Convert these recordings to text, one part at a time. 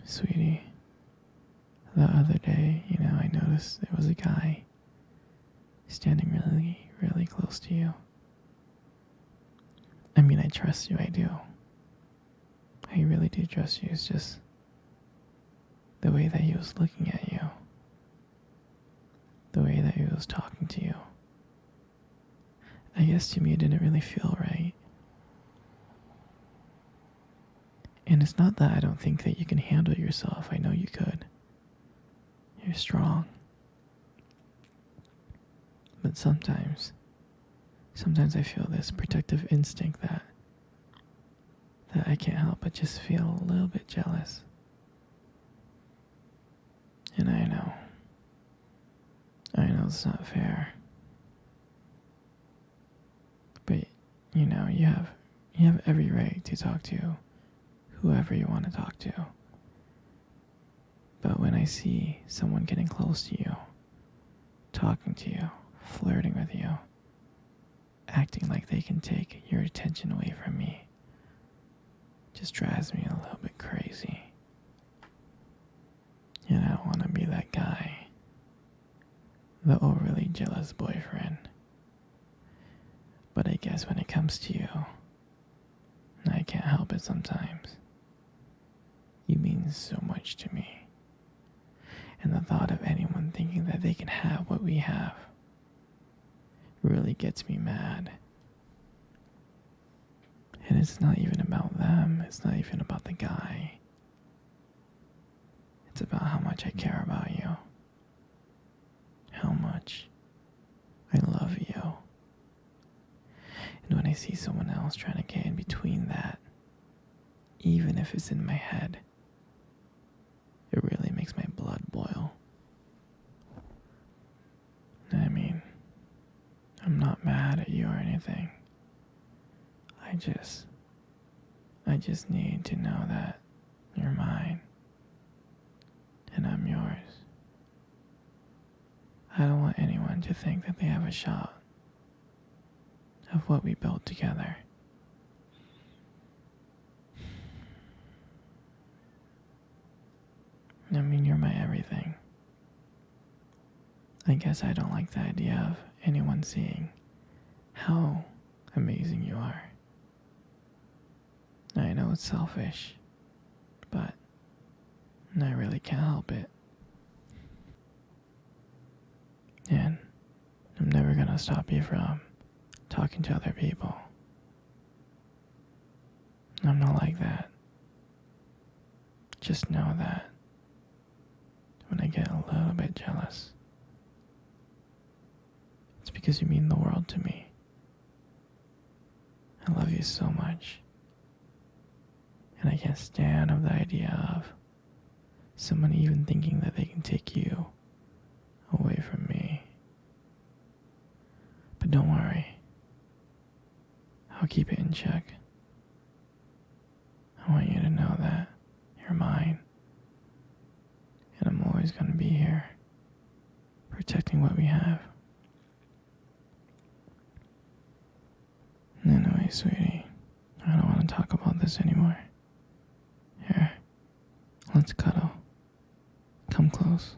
Sweetie, the other day, I noticed there was a guy standing really, really close to you. I mean, I trust you, I do. I really do trust you. It's just the way that he was looking at you, the way that he was talking to you. I guess to me it didn't really feel right. And it's not that I don't think that you can handle yourself. I know you could. You're strong. But sometimes I feel this protective instinct that I can't help but just feel a little bit jealous. And I know it's not fair. But you have every right to talk to whoever you want to talk to. But when I see someone getting close to you, talking to you, flirting with you, acting like they can take your attention away from me, just drives me a little bit crazy. And I don't want to be that guy, the overly jealous boyfriend. But I guess when it comes to you, I can't help it sometimes. You mean so much to me. And the thought of anyone thinking that they can have what we have really gets me mad. And it's not even about them. It's not even about the guy. It's about how much I care about you. How much I love you. And when I see someone else trying to get in between that, even if it's in my head, it really makes my blood boil. I mean, I'm not mad at you or anything. I just need to know that you're mine and I'm yours. I don't want anyone to think that they have a shot of what we built together. I mean, you're my everything. I guess I don't like the idea of anyone seeing how amazing you are. I know it's selfish, but I really can't help it. And I'm never gonna stop you from talking to other people. I'm not like that. Just know that when I get a little bit jealous, it's because you mean the world to me. I love you so much. And I can't stand of the idea of someone even thinking that they can take you away from me. But don't worry. I'll keep it in check. I want you to know that you're mine. And I'm always going to be here, protecting what we have. Anyway, sweetie, I don't want to talk about this anymore. Here, let's cuddle. Come close.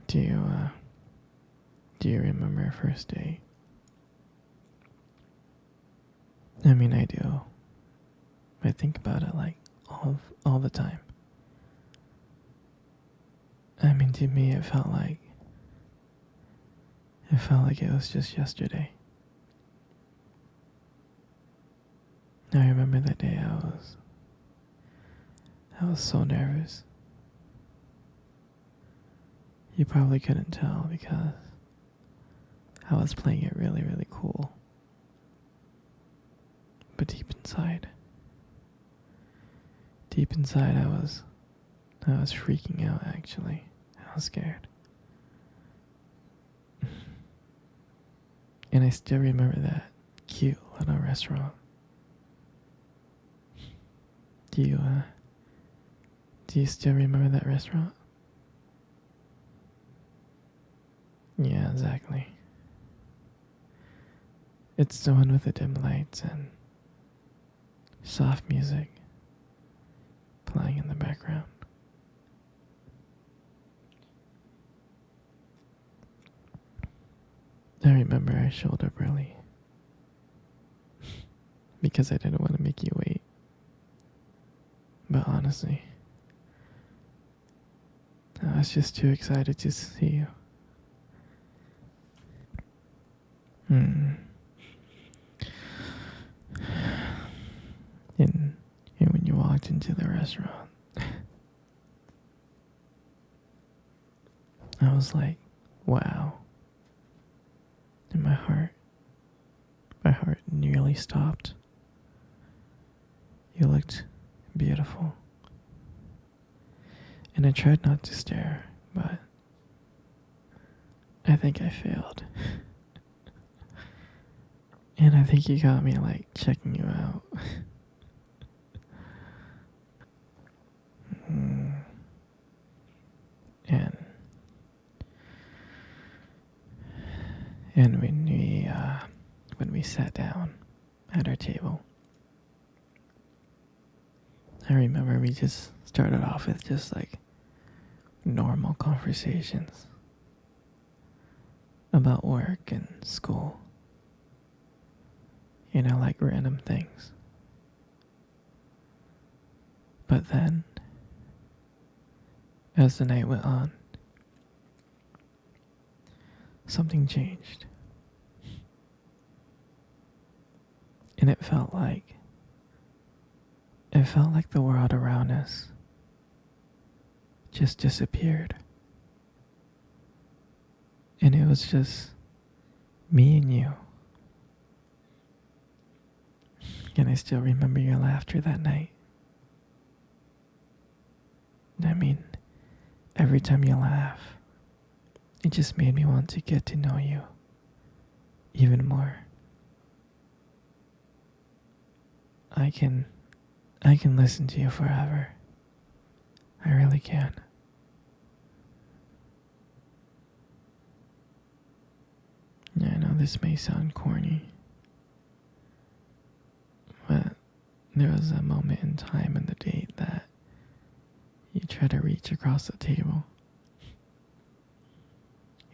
Do you remember our first date? I mean, I do. I think about it like all the time. I mean, to me, it felt like it was just yesterday. I remember that day I was so nervous. You probably couldn't tell because I was playing it really, really cool. But deep inside, I was freaking out actually. I was scared. And I still remember that cute little restaurant. Do you still remember that restaurant? Yeah, exactly. It's the one with the dim lights and soft music playing in the background. I remember I showed up early because I didn't want to make you wait. But honestly, I was just too excited to see you. And, and when you walked into the restaurant, I was like, wow. And my heart nearly stopped. You looked beautiful. And I tried not to stare, but I think I failed. And I think you got me like checking you out. and and when we sat down at our table, I remember we just started off with just like normal conversations about work and school. Like random things. But then, as the night went on, something changed. And it felt like the world around us just disappeared. And it was just me and you. And I still remember your laughter that night. I mean, every time you laugh, it just made me want to get to know you even more. I can listen to you forever. I really can. Yeah, I know this may sound corny, but there was a moment in time in the date that you tried to reach across the table,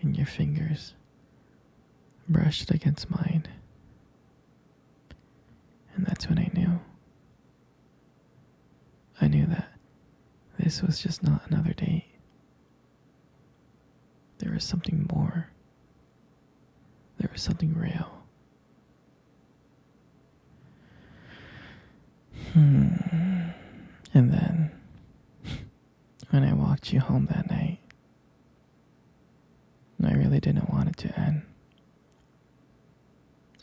and your fingers brushed against mine. And that's when I knew. I knew that this was just not another date. There was something more. There was something real. And then, when I walked you home that night, I really didn't want it to end.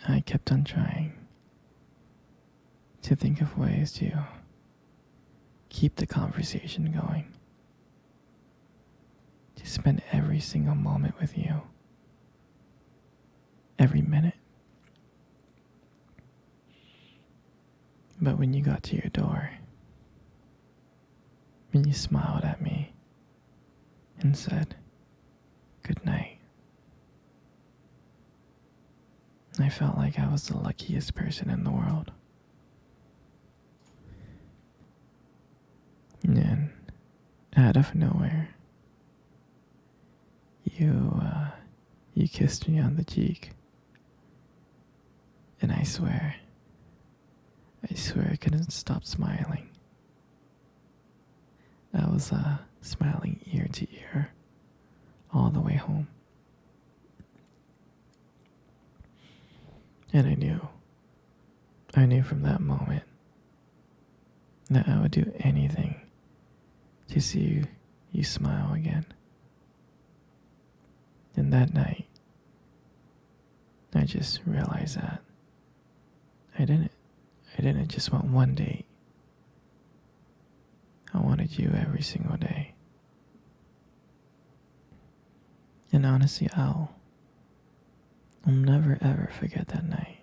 I kept on trying to think of ways to keep the conversation going, to spend every single moment with you, every minute. But when you got to your door, and you smiled at me and said, "Good night," I felt like I was the luckiest person in the world. And out of nowhere, you kissed me on the cheek. And I swear I couldn't stop smiling. I was smiling ear to ear all the way home. And I knew from that moment that I would do anything to see you smile again. And that night, I just realized that I didn't just want one date. I wanted you every single day. And honestly, I'll never ever forget that night.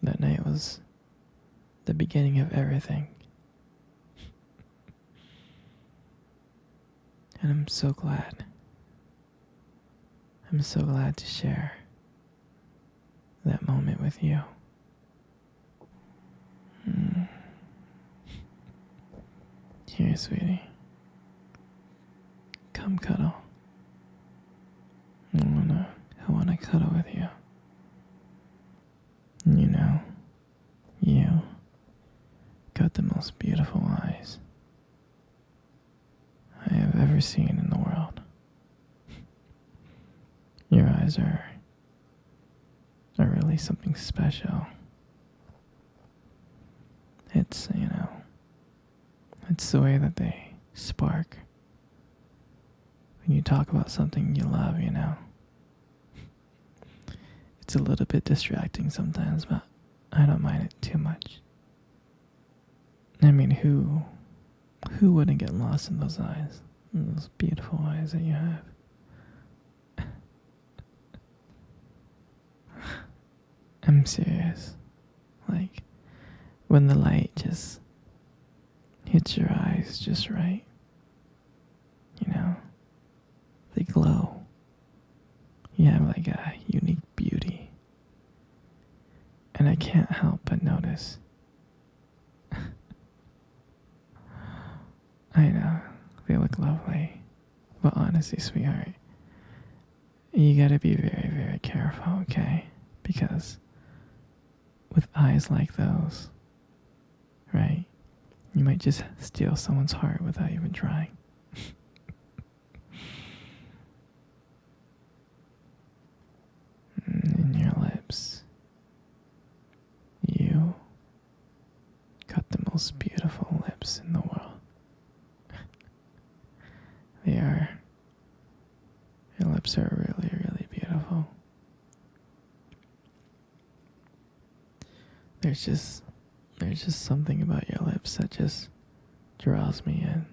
That night was the beginning of everything. And I'm so glad to share with you. Mm. Here, sweetie. Come cuddle. I wanna cuddle with you. You know, you got the most beautiful eyes I have ever seen in the world. Your eyes are really something special. It's, it's the way that they spark when you talk about something you love. It's a little bit distracting sometimes, but I don't mind it too much. I mean, who wouldn't get lost in those eyes? Those beautiful eyes that you have. I'm serious. Like, when the light just hits your eyes just right, they glow. You have like a unique beauty. And I can't help but notice. I know, they look lovely. But honestly, sweetheart, you gotta be very, very careful, okay? Because with eyes like those, right, you might just steal someone's heart without even trying. And your lips. You got the most beautiful lips in the world. Your lips are really, really beautiful. There's just something about your lips that just draws me in.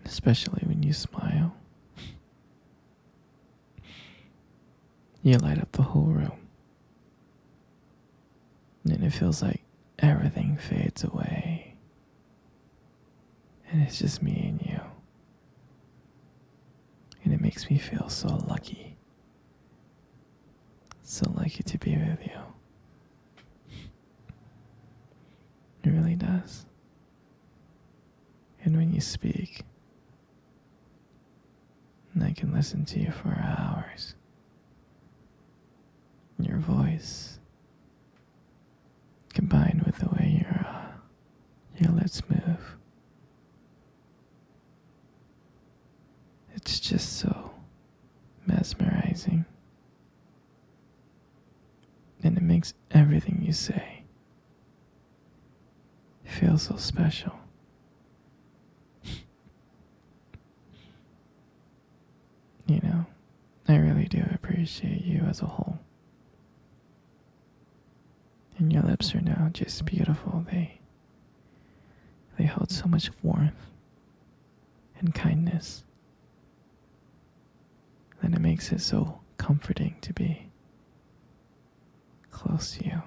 Especially when you smile. You light up the whole room. And it feels like everything fades away. And it's just me and you. And it makes me feel so lucky. So lucky to be with you. It really does. And when you speak, I can listen to you for hours. Your voice, combined with the way your lips move, it's just so mesmerizing. And it makes everything you say feel so special. I really do appreciate you as a whole. And your lips are now just beautiful. They hold so much warmth and kindness that it makes it so comforting to be close to you.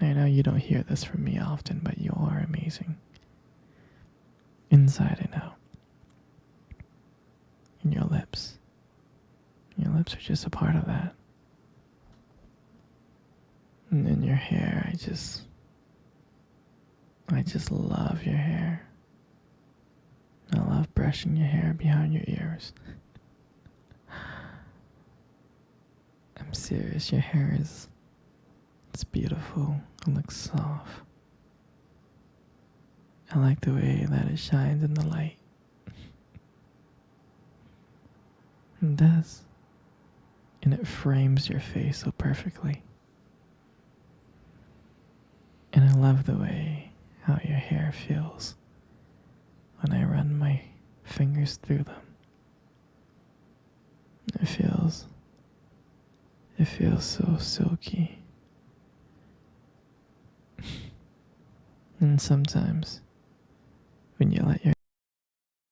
I know you don't hear this from me often, but you are amazing. Inside and out. And your lips. Your lips are just a part of that. And then your hair, I just love your hair. I love brushing your hair behind your ears. I'm serious, your hair it's beautiful. It looks soft. I like the way that it shines in the light. It does. And it frames your face so perfectly. And I love the way how your hair feels when I run my fingers through them. It feels so silky. And sometimes when you let your